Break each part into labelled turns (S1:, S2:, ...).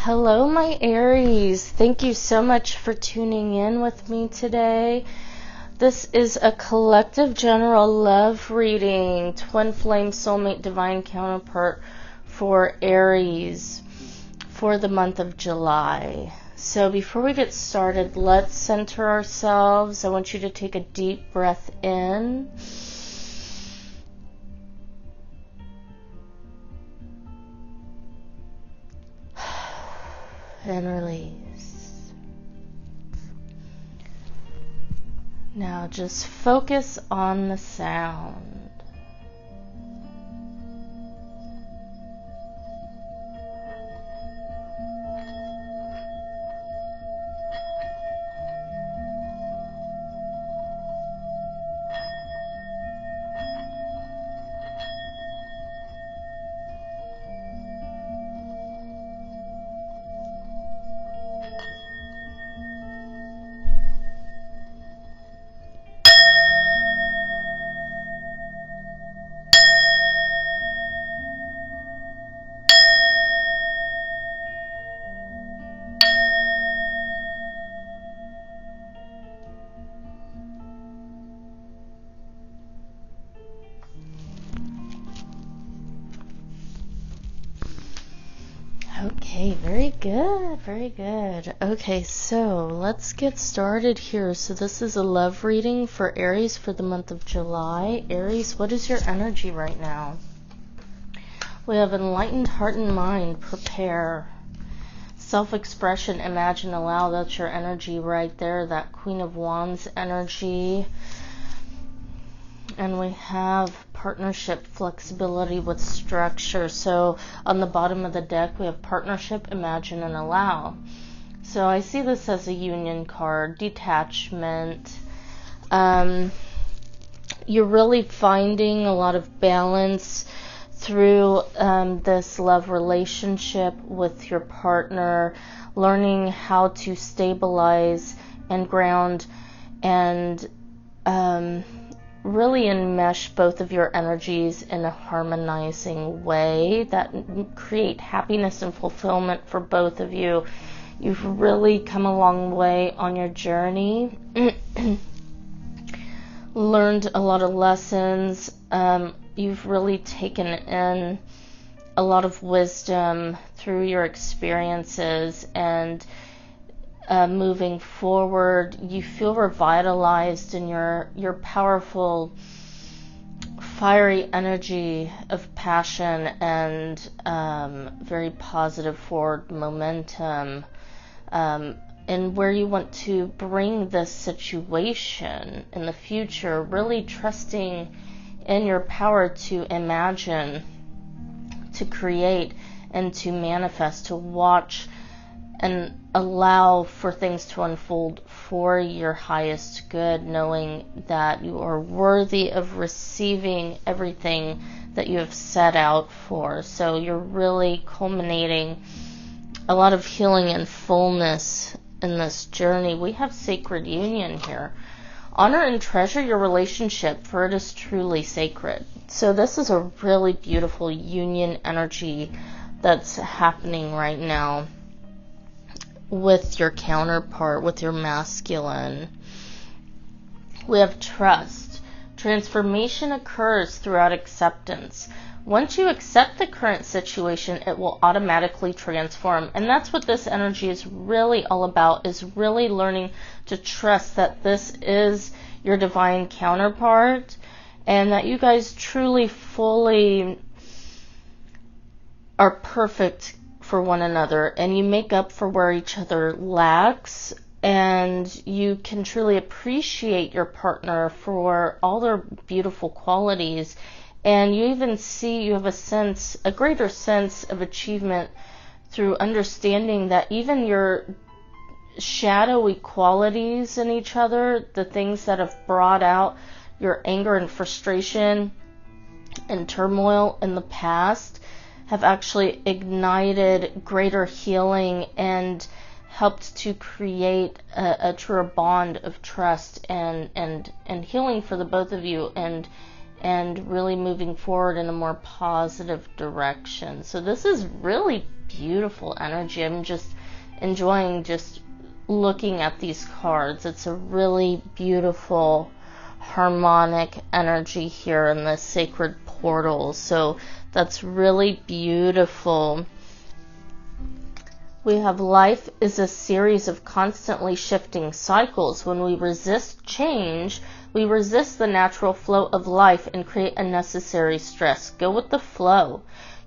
S1: Hello, my Aries. Thank you so much for tuning in with me today. This is a collective general love reading, twin flame soulmate divine counterpart for Aries for the month of July. So before we get started, let's center ourselves. I want you to take a deep breath in. And release. Now just focus on the sound. Okay, very good, very good. Okay, so let's get started here. So this is a love reading for Aries for the month of July. Aries, what is your energy right now? We have enlightened heart and mind, prepare. Self-expression, imagine, allow, that's your energy right there, that Queen of Wands energy. And we have partnership, flexibility with structure. So on the bottom of the deck, we have partnership, imagine, and allow. So I see this as a union card, detachment. You're really finding a lot of balance through this love relationship with your partner, learning how to stabilize and ground and really enmesh both of your energies in a harmonizing way that create happiness and fulfillment for both of you. You've really come a long way on your journey. Learned a lot of lessons. You've really taken in a lot of wisdom through your experiences, and moving forward, you feel revitalized in your powerful, fiery energy of passion and very positive forward momentum, and where you want to bring this situation in the future, really trusting in your power to imagine, to create, and to manifest, to watch and allow for things to unfold for your highest good, knowing that you are worthy of receiving everything that you have set out for. So you're really culminating a lot of healing and fullness in this journey. We have sacred union here. Honor and treasure your relationship, for it is truly sacred. So this is a really beautiful union energy that's happening right now with your counterpart, with your masculine. We have trust. Transformation occurs throughout acceptance. Once you accept the current situation, it will automatically transform. And that's what this energy is really all about, is really learning to trust that this is your divine counterpart and that you guys truly, fully are perfect for one another, and you make up for where each other lacks, and you can truly appreciate your partner for all their beautiful qualities, and you even see you have a greater sense of achievement through understanding that even your shadowy qualities in each other, the things that have brought out your anger and frustration and turmoil in the past, have actually ignited greater healing and helped to create a truer bond of trust and healing for the both of you, and and really moving forward in a more positive direction. So this is really beautiful energy. I'm just enjoying just looking at these cards. It's a really beautiful harmonic energy here in the sacred portal. So that's really beautiful. We have life is a series of constantly shifting cycles. When we resist change, we resist the natural flow of life and create unnecessary stress. Go with the flow.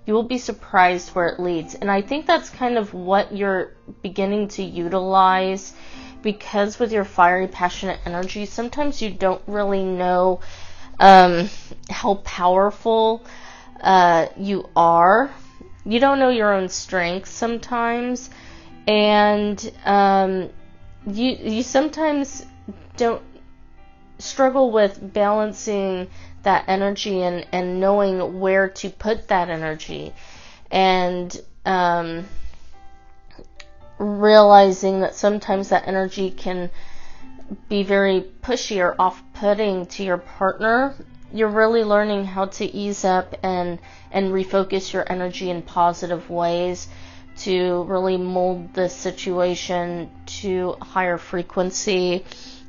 S1: You will be surprised where it leads. And I think that's kind of what you're beginning to utilize, because with your fiery, passionate energy, sometimes you don't really know how powerful you are. You don't know your own strengths sometimes, and you sometimes don't struggle with balancing that energy and knowing where to put that energy, and realizing that sometimes that energy can be very pushy or off-putting to your partner. You're really learning how to ease up and refocus your energy in positive ways to really mold the situation to higher frequency,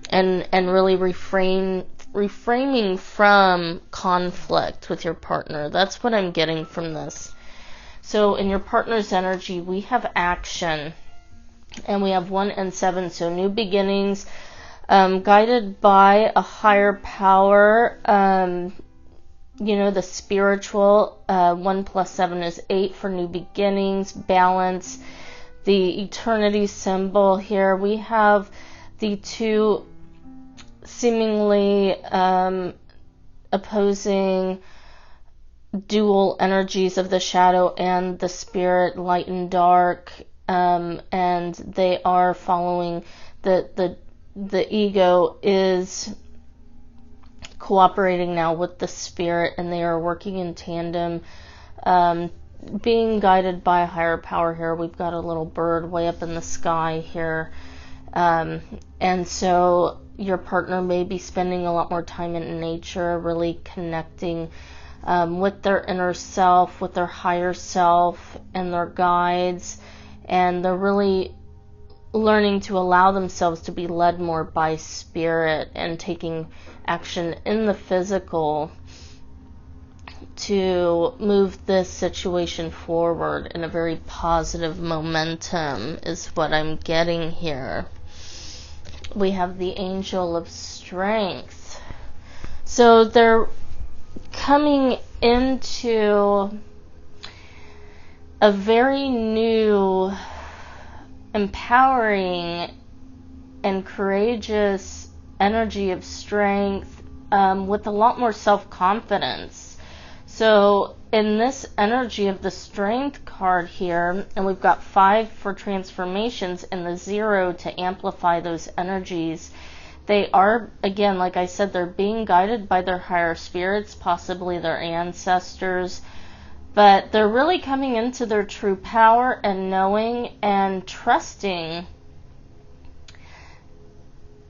S1: and really reframing from conflict with your partner. That's what I'm getting from this. So in your partner's energy, we have action, and we have 1 and 7, so new beginnings, guided by a higher power, the spiritual. 1 plus 7 is 8 for new beginnings, balance, the eternity symbol here. We have the two seemingly opposing dual energies of the shadow and the spirit, light and dark, and they are following the ego is cooperating now with the spirit, and they are working in tandem, being guided by a higher power here. We've got a little bird way up in the sky here, and so your partner may be spending a lot more time in nature, really connecting with their inner self, with their higher self and their guides, and they're really learning to allow themselves to be led more by spirit and taking action in the physical to move this situation forward in a very positive momentum is what I'm getting here. We have the angel of strength. So they're coming into a very new, empowering and courageous energy of strength, with a lot more self-confidence. So in this energy of the strength card here, and we've got 5 for transformations and the 0 to amplify those energies, they are, again, like I said, they're being guided by their higher spirits, possibly their ancestors, but they're really coming into their true power and knowing and trusting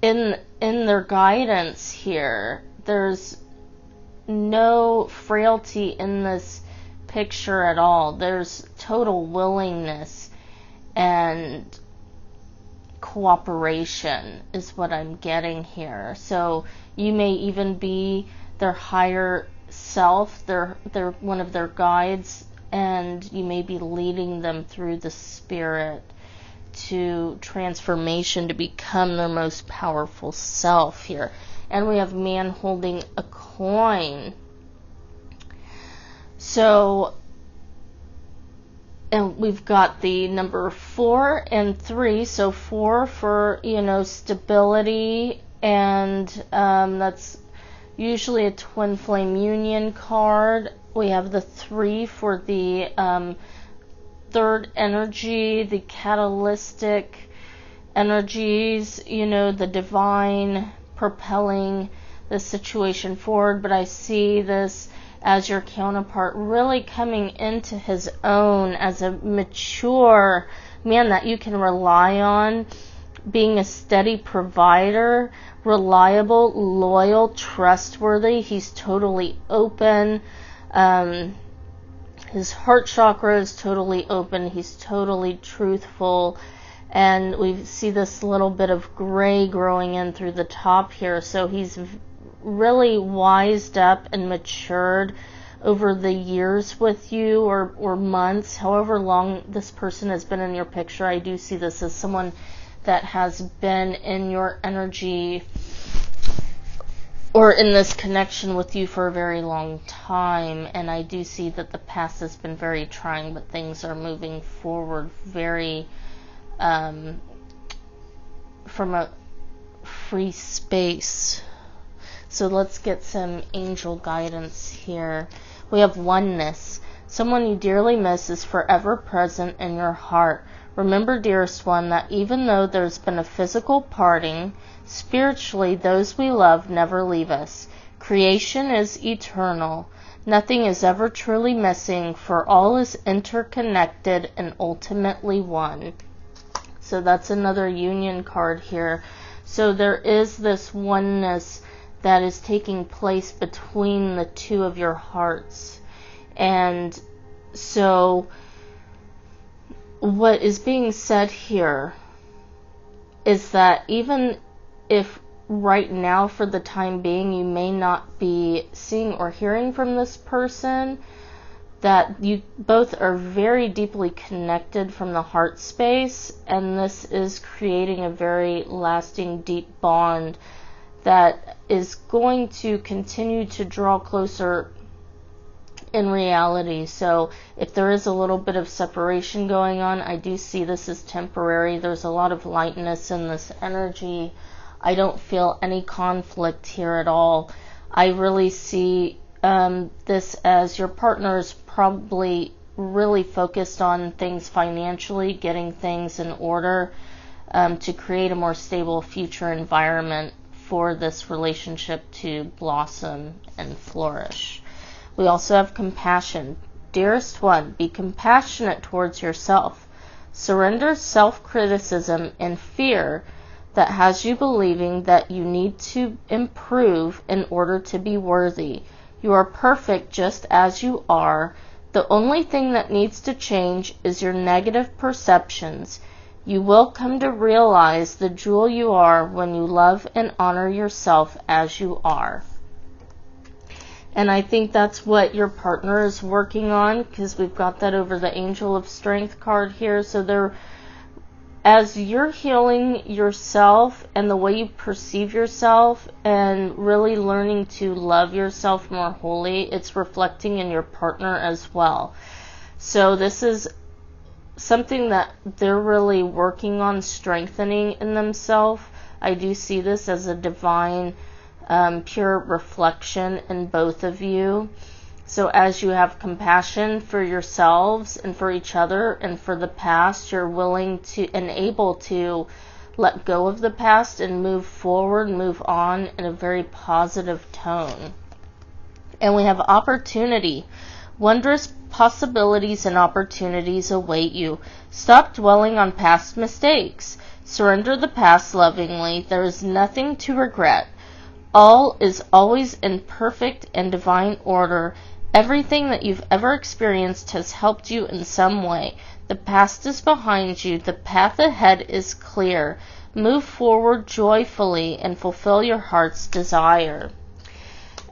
S1: in their guidance here. There's no frailty in this picture at all. There's total willingness and cooperation is what I'm getting here. So you may even be their higher self, they're one of their guides, and you may be leading them through the spirit to transformation to become their most powerful self here. And we have man holding a coin. So, and we've got the number 4 and 3. So 4 for, stability, and that's usually a twin flame union card. We have the 3 for the third energy, the catalytic energies, the divine propelling the situation forward. But I see this as your counterpart really coming into his own as a mature man that you can rely on, being a steady provider, reliable, loyal, trustworthy. He's totally open. His heart chakra is totally open. He's totally truthful. And we see this little bit of gray growing in through the top here. So he's really wised up and matured over the years with you, or months, however long this person has been in your picture. I do see this as someone that has been in your energy or in this connection with you for a very long time. And I do see that the past has been very trying, but things are moving forward very from a free space. So let's get some angel guidance here. We have oneness. Someone you dearly miss is forever present in your heart. Remember, dearest one, that even though there's been a physical parting, spiritually those we love never leave us. Creation is eternal. Nothing is ever truly missing, for all is interconnected and ultimately one. So that's another union card here. So there is this oneness that is taking place between the two of your hearts. And so what is being said here is that even if right now, for the time being, you may not be seeing or hearing from this person, that you both are very deeply connected from the heart space, and this is creating a very lasting, deep bond that is going to continue to draw closer in reality. So if there is a little bit of separation going on, I do see this as temporary. There's a lot of lightness in this energy. I don't feel any conflict here at all. I really see this as your partner is probably really focused on things financially, getting things in order to create a more stable future environment for this relationship to blossom and flourish. We also have compassion. Dearest one, be compassionate towards yourself. Surrender self-criticism and fear that has you believing that you need to improve in order to be worthy. You are perfect just as you are. The only thing that needs to change is your negative perceptions. You will come to realize the jewel you are when you love and honor yourself as you are. And I think that's what your partner is working on, because we've got that over the Angel of Strength card here. So as you're healing yourself and the way you perceive yourself and really learning to love yourself more wholly, it's reflecting in your partner as well. So this is something that they're really working on strengthening in themselves. I do see this as a divine, pure reflection in both of you. So as you have compassion for yourselves and for each other and for the past, you're willing to and able to let go of the past and move forward, move on in a very positive tone. And we have opportunity. Wondrous possibilities and opportunities await you. Stop dwelling on past mistakes. Surrender the past lovingly. There is nothing to regret. All is always in perfect and divine order. Everything that you've ever experienced has helped you in some way. The past is behind you. The path ahead is clear. Move forward joyfully and fulfill your heart's desire.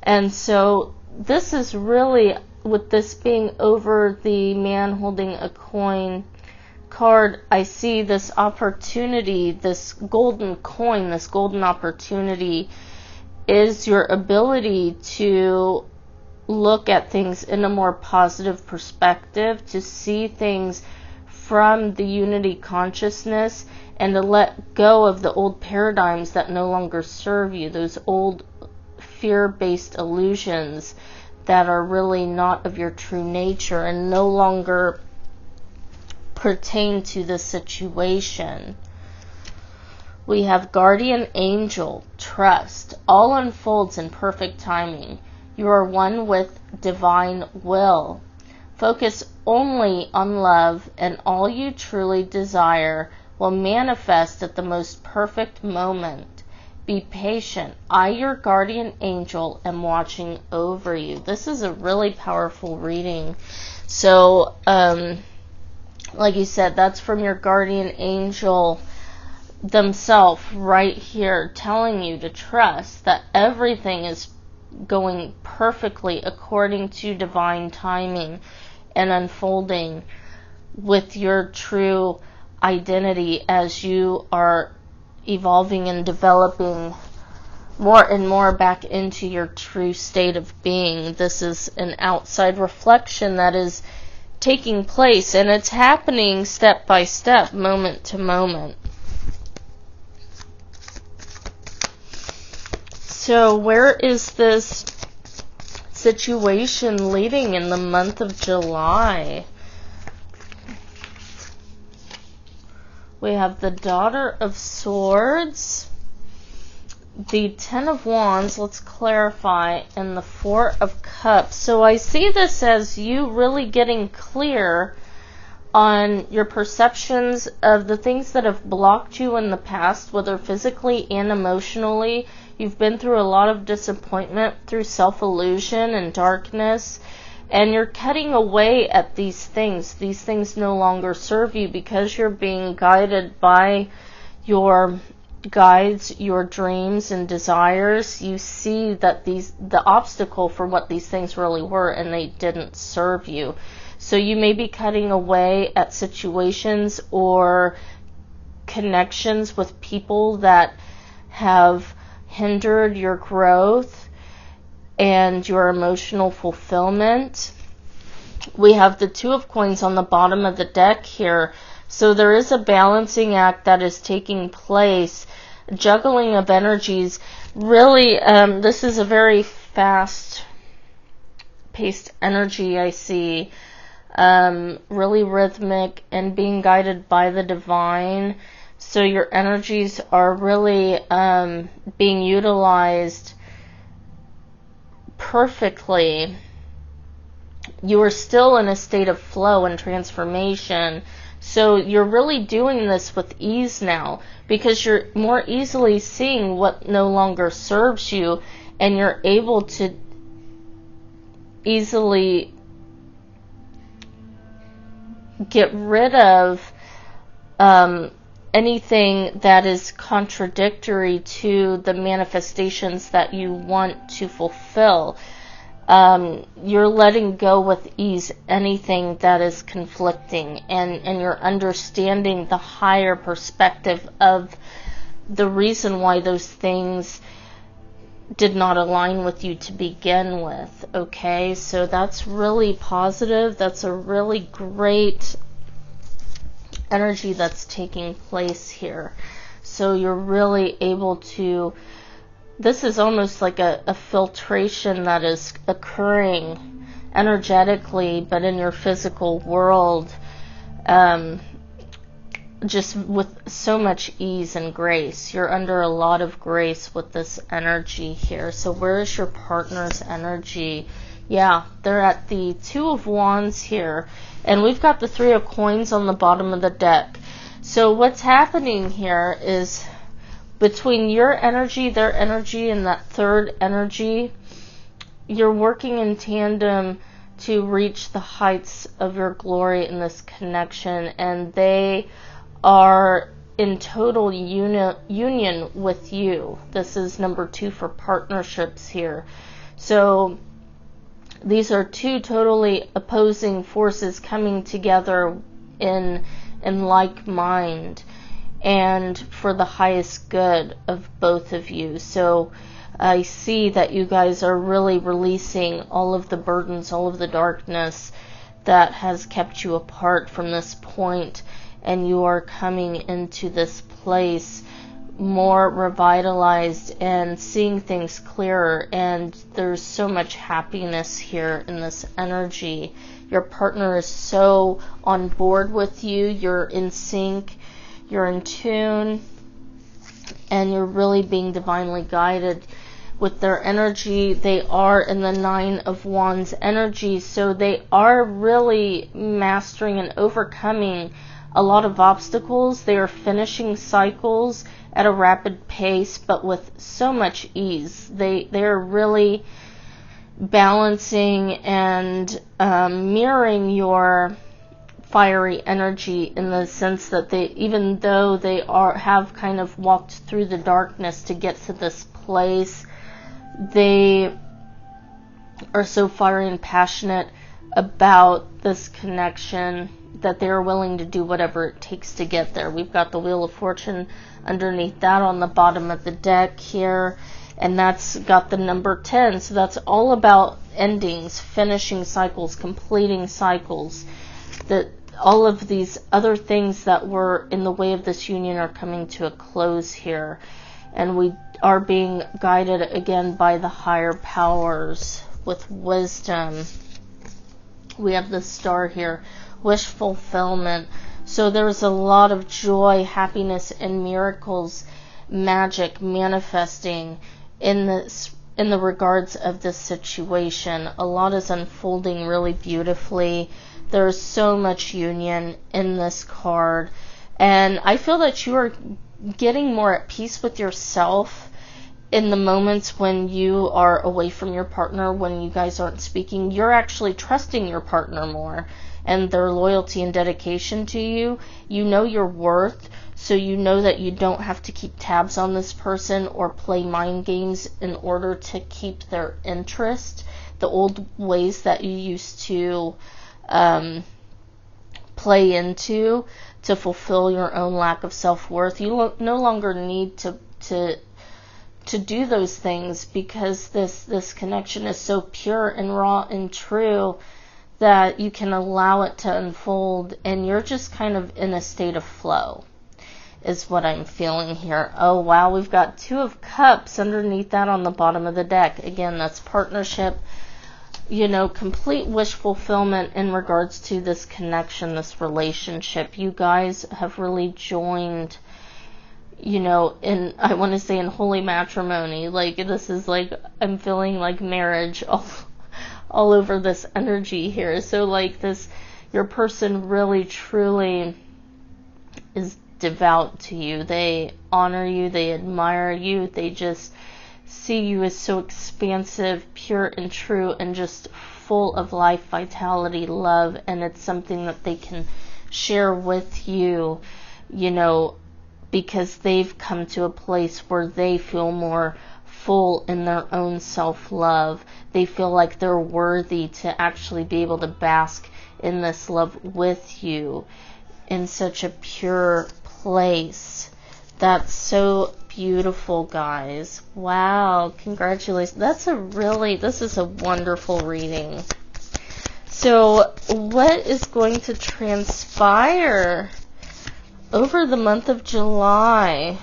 S1: And so this is really, with this being over the man holding a coin card, I see this opportunity, this golden coin, this golden opportunity is your ability to look at things in a more positive perspective, to see things from the unity consciousness, and to let go of the old paradigms that no longer serve you, those old fear-based illusions that are really not of your true nature and no longer pertain to the situation. We have guardian angel, trust. All unfolds in perfect timing. You are one with divine will. Focus only on love, and all you truly desire will manifest at the most perfect moment. Be patient. I, your guardian angel, am watching over you. This is a really powerful reading. So, like you said, that's from your guardian angel themselves right here, telling you to trust that everything is going perfectly according to divine timing and unfolding with your true identity as you are evolving and developing more and more back into your true state of being. This is an outside reflection that is taking place, and it's happening step by step, moment to moment. So where is this situation leading in the month of July? We have the Daughter of Swords, the Ten of Wands, let's clarify, and the Four of Cups. So I see this as you really getting clear on your perceptions of the things that have blocked you in the past, whether physically and emotionally. You've been through a lot of disappointment through self-illusion and darkness, and you're cutting away at these things. These things no longer serve you because you're being guided by your guides, your dreams and desires. You see that the obstacle for what these things really were, and they didn't serve you. So you may be cutting away at situations or connections with people that have hindered your growth and your emotional fulfillment. We have the Two of Coins on the bottom of the deck here. So there is a balancing act that is taking place, juggling of energies. Really, this is a very fast-paced energy I see. Really rhythmic and being guided by the divine. So your energies are really being utilized perfectly. You are still in a state of flow and transformation. So you're really doing this with ease now because you're more easily seeing what no longer serves you, and you're able to easily get rid of anything that is contradictory to the manifestations that you want to fulfill. You're letting go with ease anything that is conflicting, and you're understanding the higher perspective of the reason why those things did not align with you to begin with. Okay, so that's really positive. That's a really great energy that's taking place here. So you're really able to, this is almost like a filtration that is occurring energetically, but in your physical world, just with so much ease and grace. You're under a lot of grace with this energy here. So where is your partner's energy? Yeah, they're at the Two of Wands here. And we've got the Three of Coins on the bottom of the deck. So what's happening here is between your energy, their energy, and that third energy, you're working in tandem to reach the heights of your glory in this connection. And they are in total union with you. This is number 2 for partnerships here. So these are two totally opposing forces coming together in like mind and for the highest good of both of you. So I see that you guys are really releasing all of the burdens, all of the darkness that has kept you apart from this point, and you are coming into this place more revitalized and seeing things clearer, and there's so much happiness here in this energy. Your partner is so on board with you, you're in sync, you're in tune, and you're really being divinely guided with their energy. They are in the Nine of Wands energy, so they are really mastering and overcoming a lot of obstacles. They are finishing cycles at a rapid pace, but with so much ease. They're really balancing and mirroring your fiery energy, in the sense that they, even though they have kind of walked through the darkness to get to this place, they are so fiery and passionate about this connection that they're willing to do whatever it takes to get there. We've got the Wheel of Fortune underneath that on the bottom of the deck here, and that's got the number 10. So that's all about endings, finishing cycles, completing cycles. That all of these other things that were in the way of this union are coming to a close here, and we are being guided again by the higher powers with wisdom. We have the Star here, wish fulfillment. So there's a lot of joy, happiness, and miracles, magic manifesting in the regards of this situation. A lot is unfolding really beautifully. There's so much union in this card, and I feel that you are getting more at peace with yourself in the moments when you are away from your partner, when you guys aren't speaking. You're actually trusting your partner more and their loyalty and dedication to you. You know your worth, so you know that you don't have to keep tabs on this person or play mind games in order to keep their interest. The old ways that you used to play into to fulfill your own lack of self-worth. You no longer need to do those things, because this connection is so pure and raw and true that you can allow it to unfold, and you're just kind of in a state of flow, is what I'm feeling here. Oh wow, we've got Two of Cups underneath that on the bottom of the deck. Again, that's partnership, complete wish fulfillment in regards to this connection, this relationship. You guys have really joined, I want to say in holy matrimony. Like, this is like, I'm feeling like marriage all over this energy here. So like your person really truly is devout to you. They honor you, they admire you, they just see you as so expansive, pure and true, and just full of life, vitality, love, and it's something that they can share with you, because they've come to a place where they feel more full in their own self-love. They feel like they're worthy to actually be able to bask in this love with you in such a pure place. That's so beautiful, guys. Wow, congratulations. This is a wonderful reading. So what is going to transpire over the month of July?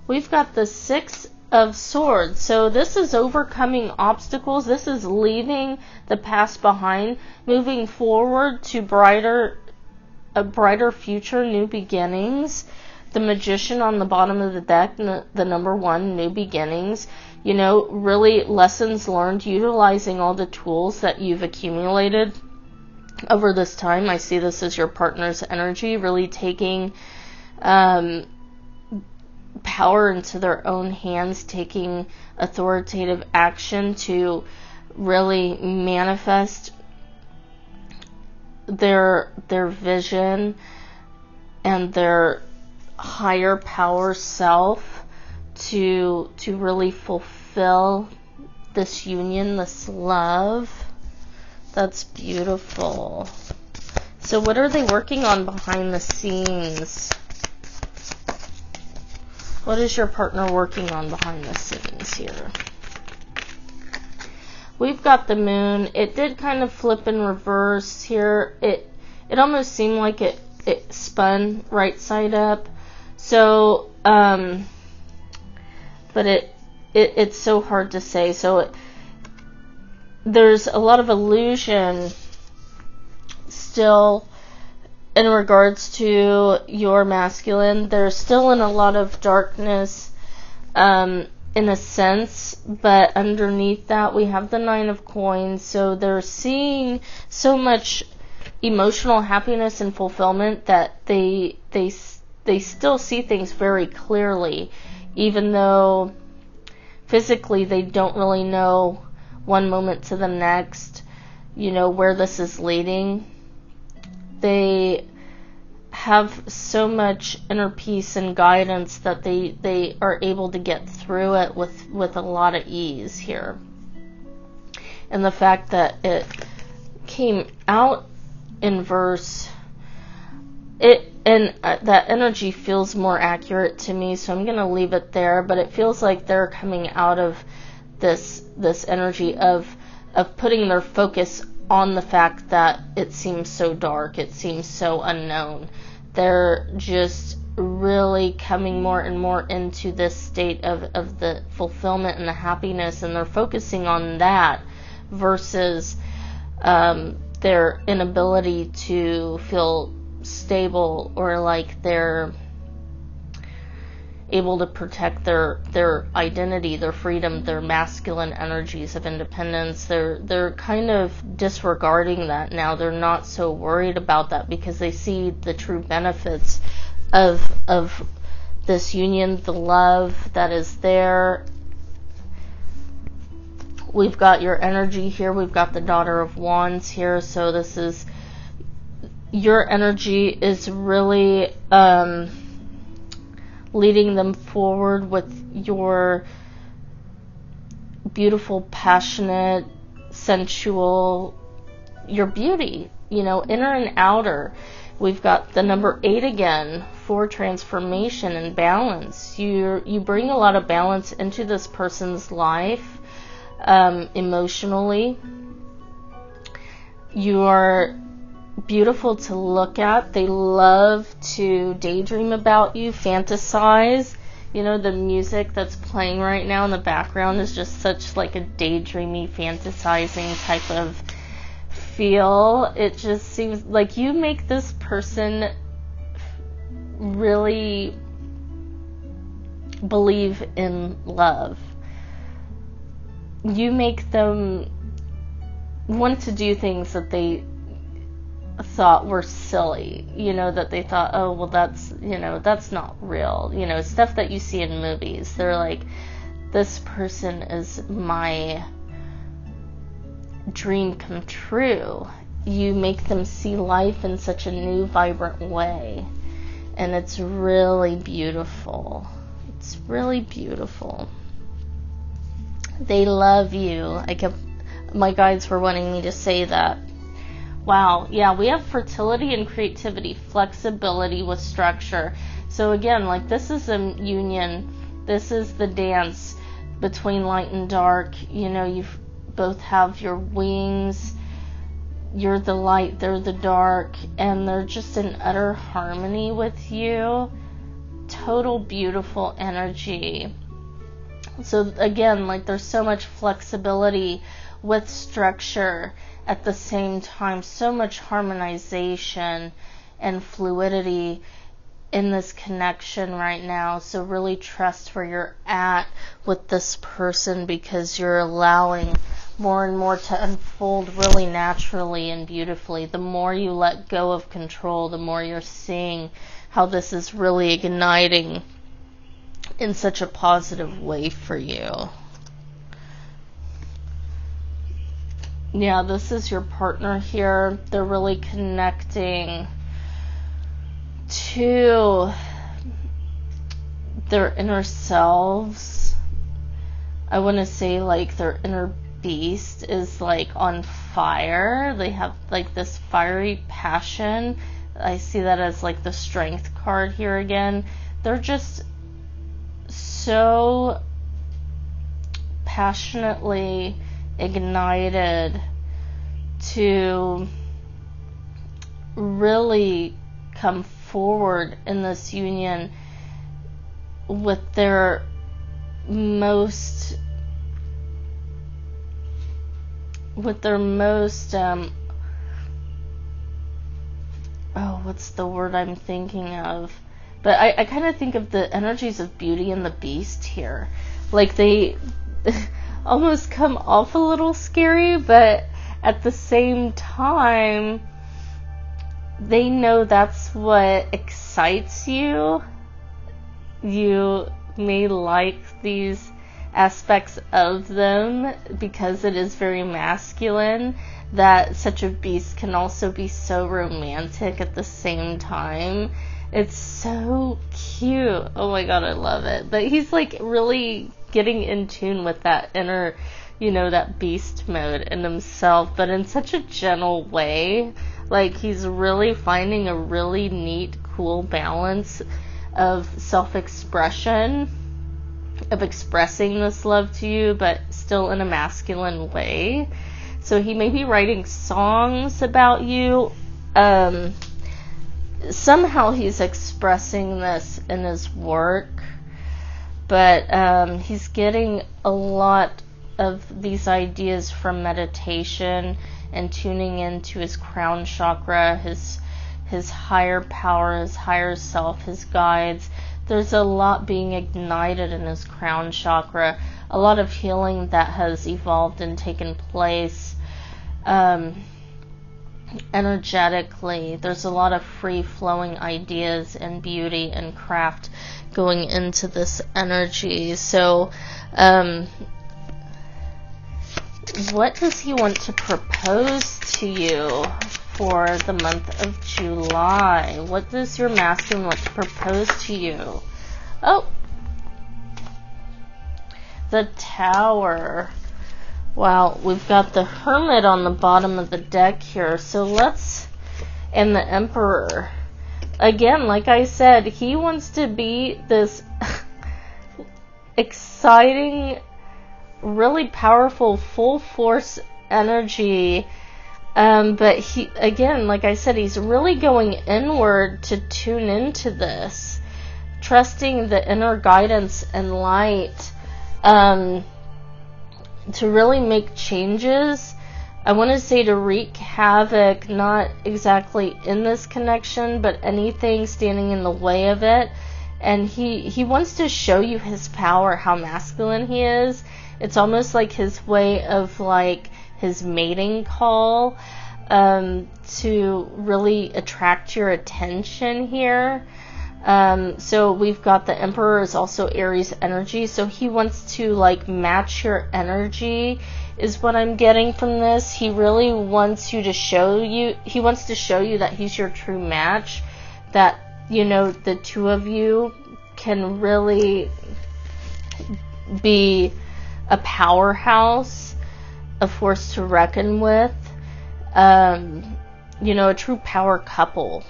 S1: We've got the Six of Swords. So this is overcoming obstacles. This is leaving the past behind, moving forward to a brighter future, new beginnings. The Magician on the bottom of the deck, the number 1, new beginnings. Really lessons learned, utilizing all the tools that you've accumulated over this time. I see this as your partner's energy, really taking power into their own hands, taking authoritative action to really manifest their vision and their higher power self to really fulfill this union, this love. That's beautiful. So what are they working on behind the scenes? What is your partner working on behind the scenes here? We've got the Moon. It did kind of flip in reverse here. It almost seemed like it spun right side up. So, but it's so hard to say. So there's a lot of illusion still in regards to your masculine. They're still in a lot of darkness, in a sense, but underneath that we have the Nine of Coins. So they're seeing so much emotional happiness and fulfillment, that they still see things very clearly, even though physically they don't really know one moment to the next, where this is leading. They have so much inner peace and guidance that they are able to get through it with a lot of ease here. And the fact that it came out in verse, that energy feels more accurate to me, so I'm going to leave it there. But it feels like they're coming out of this energy of putting their focus on the fact that it seems so dark, it seems so unknown. They're just really coming more and more into this state of the fulfillment and the happiness, and they're focusing on that versus their inability to feel stable, or like they're able to protect their identity, their freedom, their masculine energies of independence. They're kind of disregarding that now. They're not so worried about that because they see the true benefits of this union, the love that is there. We've got your energy here. We've got the Daughter of Wands here. So this is, your energy is really leading them forward with your beautiful, passionate, sensual, your beauty, inner and outer. We've got the number 8 again for transformation and balance. You bring a lot of balance into this person's life, emotionally. You are beautiful to look at. They love to daydream about you, fantasize. The music that's playing right now in the background is just such like a daydreamy, fantasizing type of feel. It just seems like you make this person really believe in love. You make them want to do things that they thought were silly, that they thought, oh, well, that's not real, stuff that you see in movies. They're like, this person is my dream come true. You make them see life in such a new, vibrant way, and it's really beautiful. It's really beautiful. They love you. My guides were wanting me to say that. Wow, yeah, we have fertility and creativity, flexibility with structure. So again, like, this is a union. This is the dance between light and dark. You both have your wings. You're the light, they're the dark, and they're just in utter harmony with you. Total beautiful energy. So again, like, there's so much flexibility with structure at the same time, so much harmonization and fluidity in this connection right now. So really trust where you're at with this person, because you're allowing more and more to unfold really naturally and beautifully. The more you let go of control, the more you're seeing how this is really igniting in such a positive way for you. Yeah, this is your partner here. They're really connecting to their inner selves. I want to say, like, their inner beast is like on fire. They have like this fiery passion. I see that as like the Strength card here again. They're just so passionately ignited to really come forward in this union with their most what's the word I'm thinking of? But I kind of think of the energies of Beauty and the Beast here. Like, they almost come off a little scary, but at the same time, they know that's what excites you. You may like these aspects of them because it is very masculine, that such a beast can also be so romantic at the same time. It's so cute. Oh my god, I love it. But he's like really getting in tune with that inner, that beast mode in himself, but in such a gentle way. Like, he's really finding a really neat, cool balance of self-expression, of expressing this love to you, but still in a masculine way. So he may be writing songs about you. Somehow he's expressing this in his work, but he's getting a lot of these ideas from meditation and tuning into his crown chakra, his higher power, his higher self, his guides. There's a lot being ignited in his crown chakra, a lot of healing that has evolved and taken place energetically. There's a lot of free-flowing ideas and beauty and craft going into this energy. So, what does he want to propose to you for the month of July? What does your masculine want to propose to you? Oh, the Tower. Wow, we've got the Hermit on the bottom of the deck here. So and the Emperor. Again, like I said, he wants to be this exciting, really powerful, full force energy. But he, again, like I said, he's really going inward to tune into this, trusting the inner guidance and light, to really make changes. I want to say to wreak havoc, not exactly in this connection, but anything standing in the way of it. And he wants to show you his power, how masculine he is. It's almost like his way of like his mating call, to really attract your attention here. So we've got the Emperor is also Aries energy, so he wants to like match your energy, is what I'm getting from this. He really wants you to show you, he wants to show you that he's your true match, that, the two of you can really be a powerhouse, a force to reckon with, a true power couple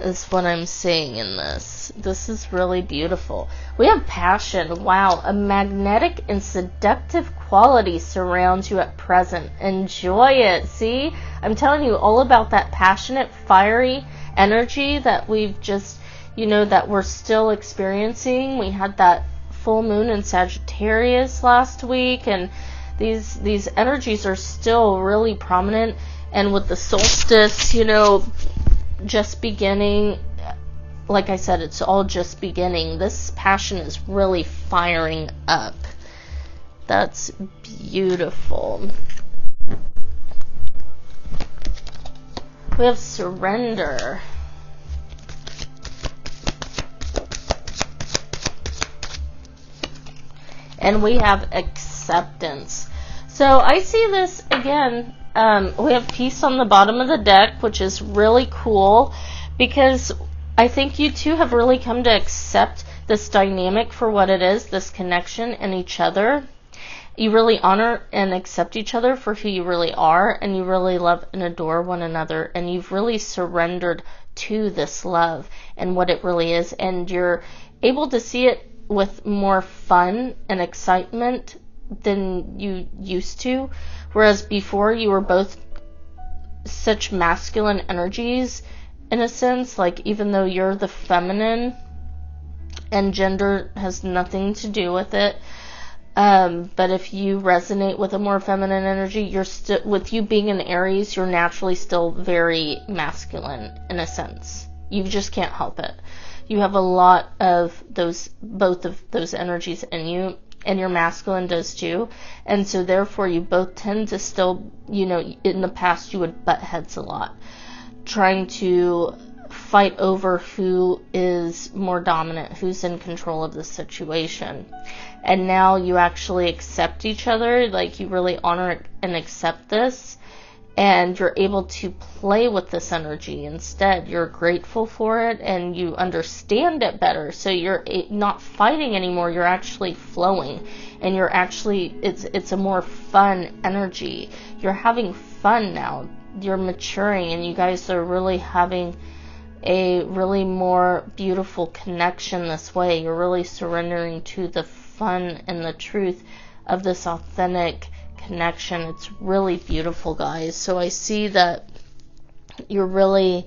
S1: is what I'm seeing in this. This is really beautiful. We have passion. Wow, a magnetic and seductive quality surrounds you at present. Enjoy it. See, I'm telling you all about that passionate, fiery energy that we've just, that we're still experiencing. We had that full moon in Sagittarius last week, and these energies are still really prominent. And with the solstice, just beginning, like I said, it's all just beginning. This passion is really firing up. That's beautiful. We have surrender. And we have acceptance. So I see this again. We have peace on the bottom of the deck, which is really cool because I think you two have really come to accept this dynamic for what it is, this connection and each other. You really honor and accept each other for who you really are, and you really love and adore one another, and you've really surrendered to this love and what it really is, and you're able to see it with more fun and excitement than you used to, whereas before you were both such masculine energies in a sense, like even though you're the feminine and gender has nothing to do with it, but if you resonate with a more feminine energy, you're still, with you being an Aries, you're naturally still very masculine in a sense. You just can't help it. You have a lot of both of those energies in you, and your masculine does too. And so therefore you both tend to still, in the past you would butt heads a lot. trying to fight over who is more dominant, who's in control of the situation. And now you actually accept each other, like you really honor and accept this, and you're able to play with this energy instead. You're grateful for it and you understand it better. So you're not fighting anymore, you're actually flowing, and you're actually, it's a more fun energy. You're having fun now. You're maturing, and you guys are really having a really more beautiful connection this way. You're really surrendering to the fun and the truth of this authentic connection. It's really beautiful, guys. So I see that you're really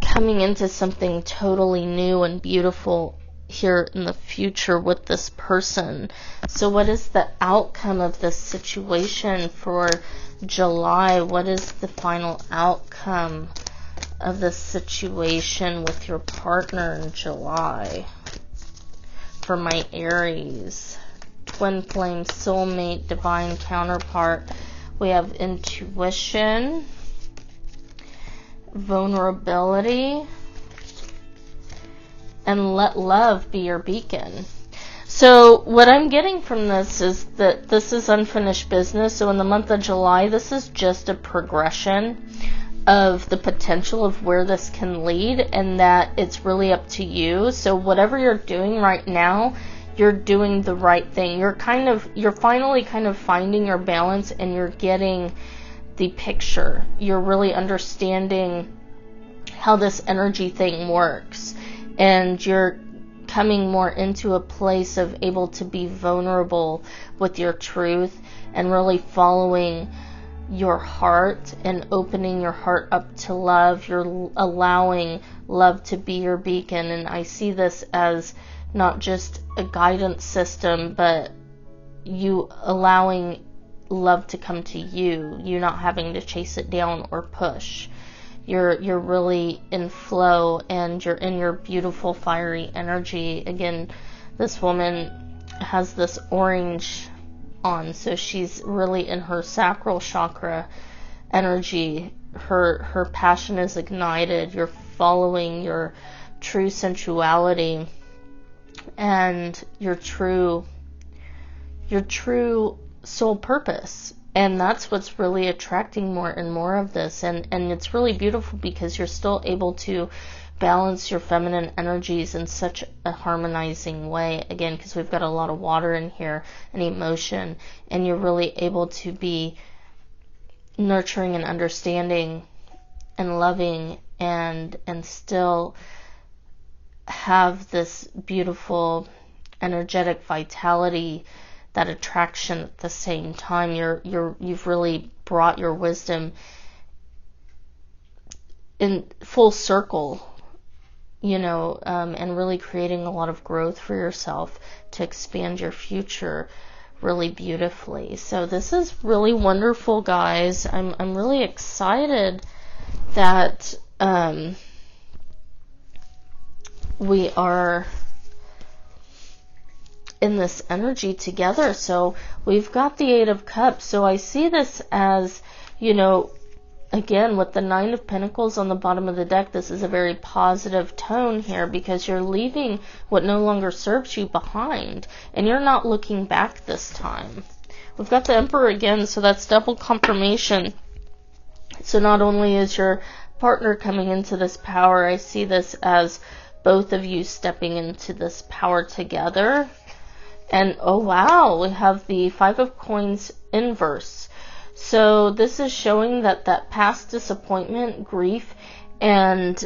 S1: coming into something totally new and beautiful here in the future with this person. So what is the outcome of this situation for July? What is the final outcome of this situation with your partner in July for my Aries? Twin flame, soulmate, divine counterpart. We have intuition, vulnerability, and let love be your beacon. So what I'm getting from this is that this is unfinished business. So in the month of July, this is just a progression of the potential of where this can lead, and that it's really up to you. So whatever you're doing right now, you're doing the right thing. You're finally kind of finding your balance, and you're getting the picture. You're really understanding how this energy thing works, and you're coming more into a place of able to be vulnerable with your truth and really following your heart and opening your heart up to love. You're allowing love to be your beacon, and I see this as not just a guidance system, but you allowing love to come to you, you not having to chase it down or push. You're really in flow, and you're in your beautiful fiery energy. Again, this woman has this orange on, so she's really in her sacral chakra energy. Her passion is ignited. You're following your true sensuality and your true soul purpose. And that's what's really attracting more and more of this. And it's really beautiful because you're still able to balance your feminine energies in such a harmonizing way. Again, because we've got a lot of water in here and emotion. And you're really able to be nurturing and understanding and loving and still have this beautiful energetic vitality, that attraction at the same time. You've really brought your wisdom in full circle, and really creating a lot of growth for yourself to expand your future really beautifully. So this is really wonderful, guys. I'm really excited that we are in this energy together. So we've got the Eight of Cups. So I see this as, again, with the Nine of Pentacles on the bottom of the deck, this is a very positive tone here, because you're leaving what no longer serves you behind, and you're not looking back this time. We've got the Emperor again, so that's double confirmation. So not only is your partner coming into this power, I see this as both of you stepping into this power together. And oh wow, we have the Five of Coins inverse. So this is showing that past disappointment, grief, and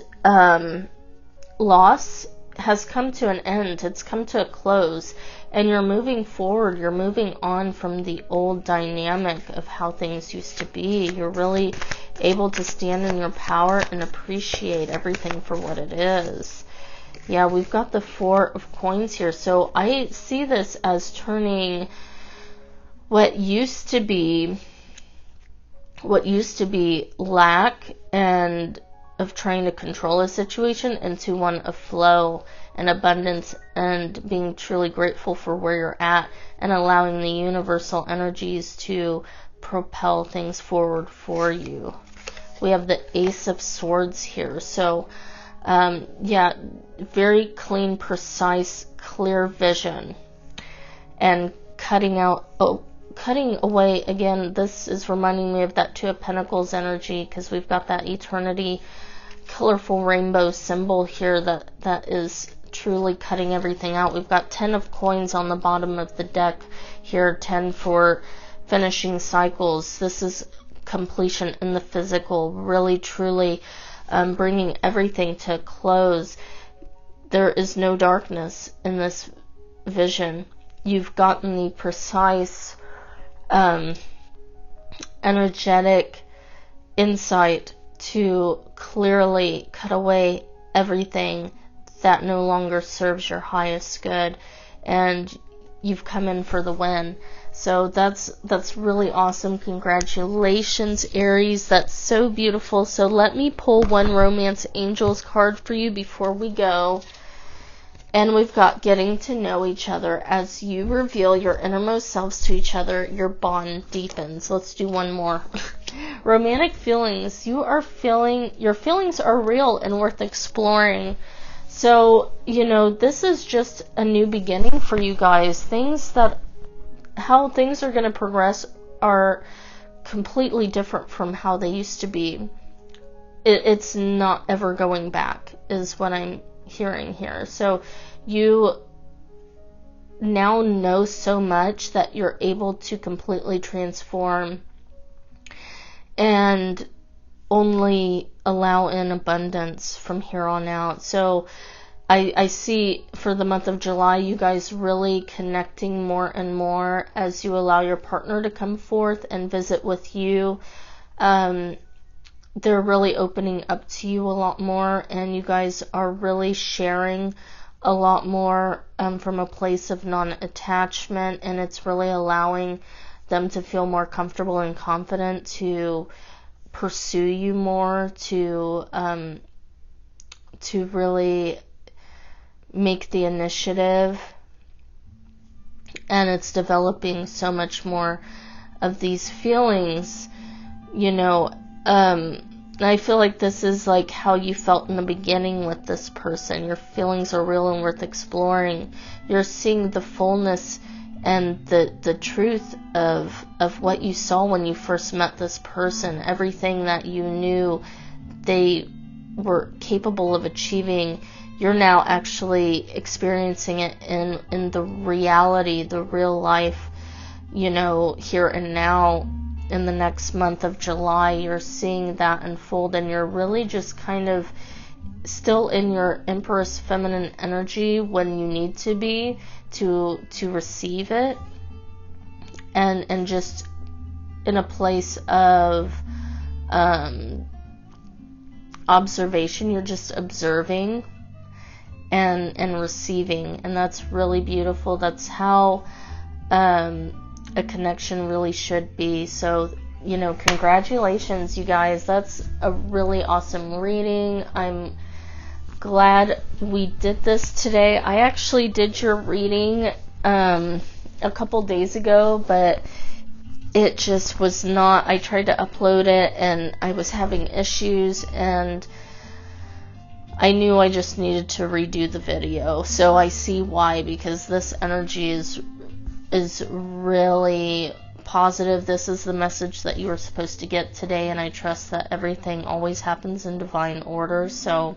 S1: loss has come to an end. It's come to a close, and you're moving forward. You're moving on from the old dynamic of how things used to be. You're really able to stand in your power and appreciate everything for what it is. Yeah, we've got the Four of Coins here. So I see this as turning what used to be lack and of trying to control a situation into one of flow and abundance, and being truly grateful for where you're at, and allowing the universal energies to propel things forward for you. we have the Ace of Swords here. So, yeah, very clean, precise, clear vision. And cutting away, again, this is reminding me of that Two of Pentacles energy, because we've got that eternity, colorful rainbow symbol here that is truly cutting everything out. We've got 10 of coins on the bottom of the deck here, 10 for finishing cycles. This is completion in the physical, really truly bringing everything to a close. There is no darkness in this vision. You've gotten the precise energetic insight to clearly cut away everything that no longer serves your highest good, and you've come in for the win. So that's really awesome. Congratulations, Aries. That's so beautiful. So let me pull one Romance Angels card for you before we go. And we've got getting to know each other. As you reveal your innermost selves to each other, your bond deepens. Let's do one more. Romantic feelings. Your feelings are real and worth exploring. So, this is just a new beginning for you guys. How things are going to progress are completely different from how they used to be. It's not ever going back, is what I'm hearing here. So you now know so much that you're able to completely transform and only allow in abundance from here on out. So I see for the month of July, you guys really connecting more and more as you allow your partner to come forth and visit with you. They're really opening up to you a lot more, and you guys are really sharing a lot more from a place of non-attachment, and it's really allowing them to feel more comfortable and confident to pursue you more, to really make the initiative. And it's developing so much more of these feelings, I feel like this is like how you felt in the beginning with this person. Your feelings are real and worth exploring. You're seeing the fullness and the truth of what you saw when you first met this person. Everything that you knew they were capable of achieving, you're now actually experiencing it in the reality, the real life, here and now. In the next month of July, you're seeing that unfold, and you're really just kind of still in your Empress feminine energy when you need to be to receive it, and just in a place of observation. You're just observing and receiving, and that's really beautiful. That's how a connection really should be. So, congratulations, you guys. That's a really awesome reading. I'm glad we did this today. I actually did your reading a couple days ago, but it just was not. I tried to upload it and I was having issues, and I knew I just needed to redo the video. So I see why, because this energy is really positive. This is the message that you were supposed to get today, and I trust that everything always happens in divine order. So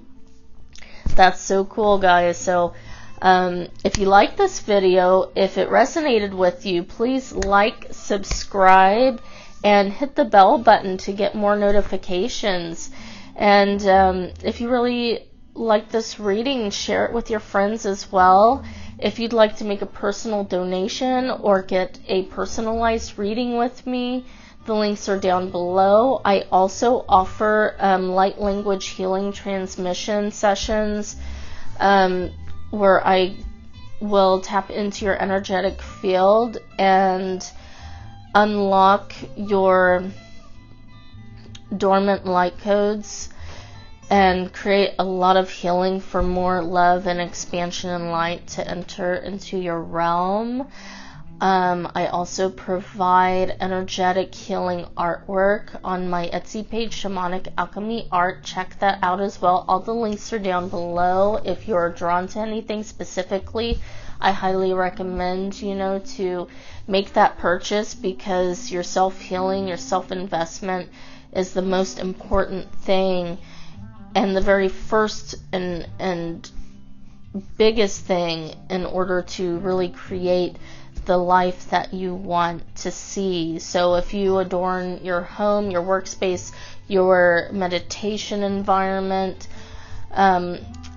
S1: that's so cool, guys. So if you like this video, if it resonated with you, please like, subscribe, and hit the bell button to get more notifications. And if you really like this reading, share it with your friends as well. If you'd like to make a personal donation or get a personalized reading with me, the links are down below. I also offer light language healing transmission sessions where I will tap into your energetic field and unlock your dormant light codes and create a lot of healing for more love and expansion and light to enter into your realm. I also provide energetic healing artwork on my Etsy page, Shamanic Alchemy Art. Check that out as well. All the links are down below. If you're drawn to anything specifically, I highly recommend, to make that purchase, because your self-healing, your self-investment is the most important thing, and the very first and biggest thing in order to really create the life that you want to see. So if you adorn your home, your workspace, your meditation environment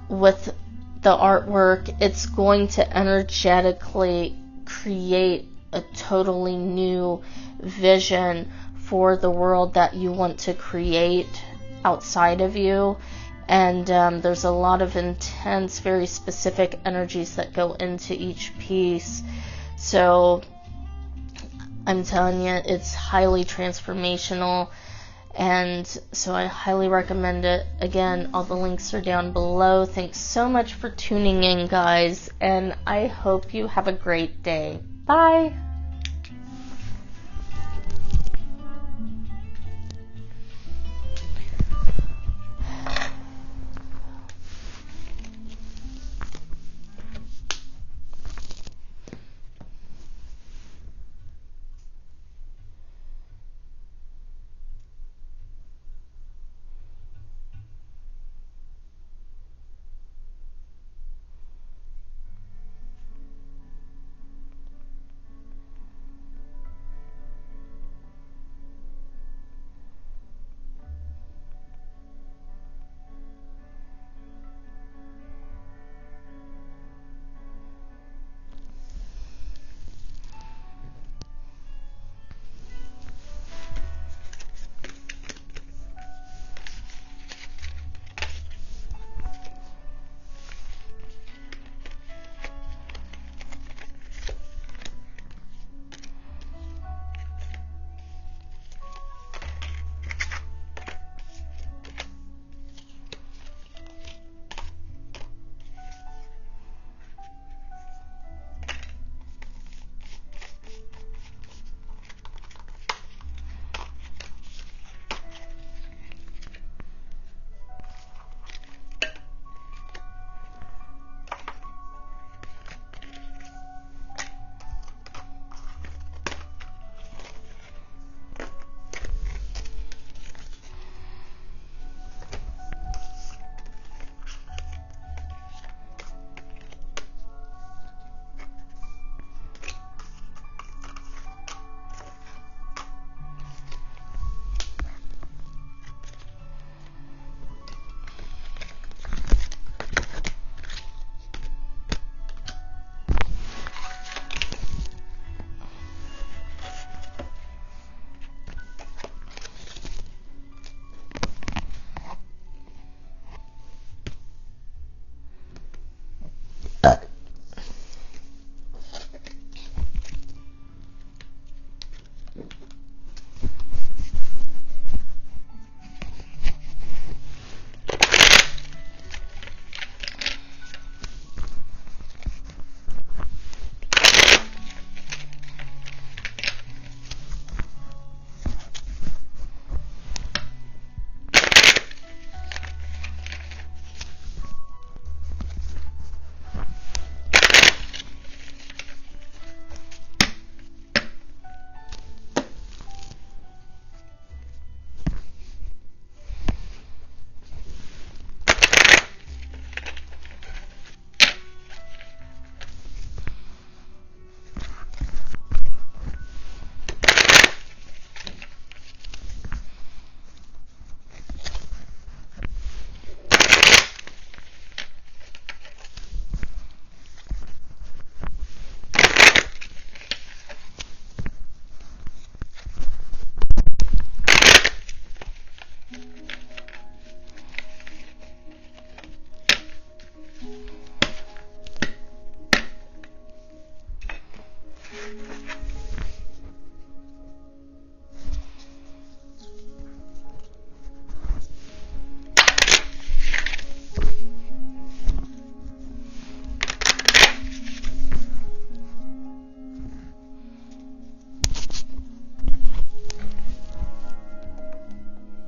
S1: with the artwork, it's going to energetically create a totally new vision for the world that you want to create outside of you. And there's a lot of intense, very specific energies that go into each piece. So I'm telling you, it's highly transformational, and so I highly recommend it. Again, all the links are down below. Thanks so much for tuning in, guys, and I hope you have a great day. Bye!